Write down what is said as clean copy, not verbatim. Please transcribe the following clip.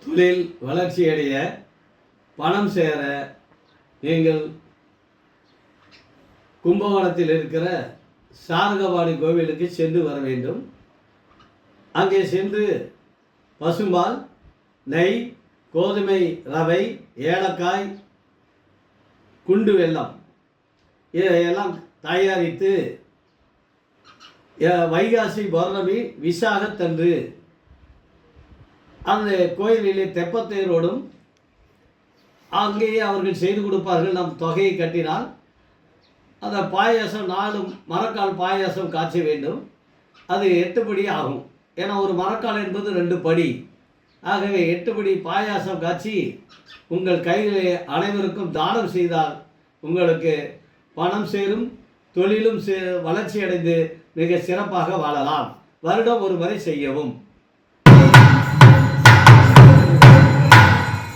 தொழில் வளர்ச்சியடைய பணம் சேர நீங்கள் கும்பகோணத்தில் இருக்கிற சாரங்கபாணி கோவிலுக்கு சென்று வர வேண்டும். அங்கே சென்று பசும்பால், நெய், கோதுமை ரவை, ஏலக்காய், குண்டு வெல்லம் இதையெல்லாம் தயாரித்து வைகாசி பௌர்ணமி விசாகத்தன்று அந்த கோயிலிலே தெப்பத்தேரோடும் அங்கேயே அவர்கள் செய்து கொடுப்பார்கள். நம் தொகையை கட்டினால் அந்த பாயாசம் 4 மரக்கால் பாயாசம் காய்ச்ச வேண்டும். அது 8 படி ஆகும். ஏன்னா ஒரு மரக்கால் என்பது 2 படி. ஆகவே 8 படி பாயாசம் காய்ச்சி உங்கள் கையிலே அனைவருக்கும் தானம் செய்தால் உங்களுக்கு பணம் சேரும், தொழிலும் வளர்ச்சி அடைந்து மிக சிறப்பாக வாழலாம். வருடம் ஒரு முறை செய்யவும்.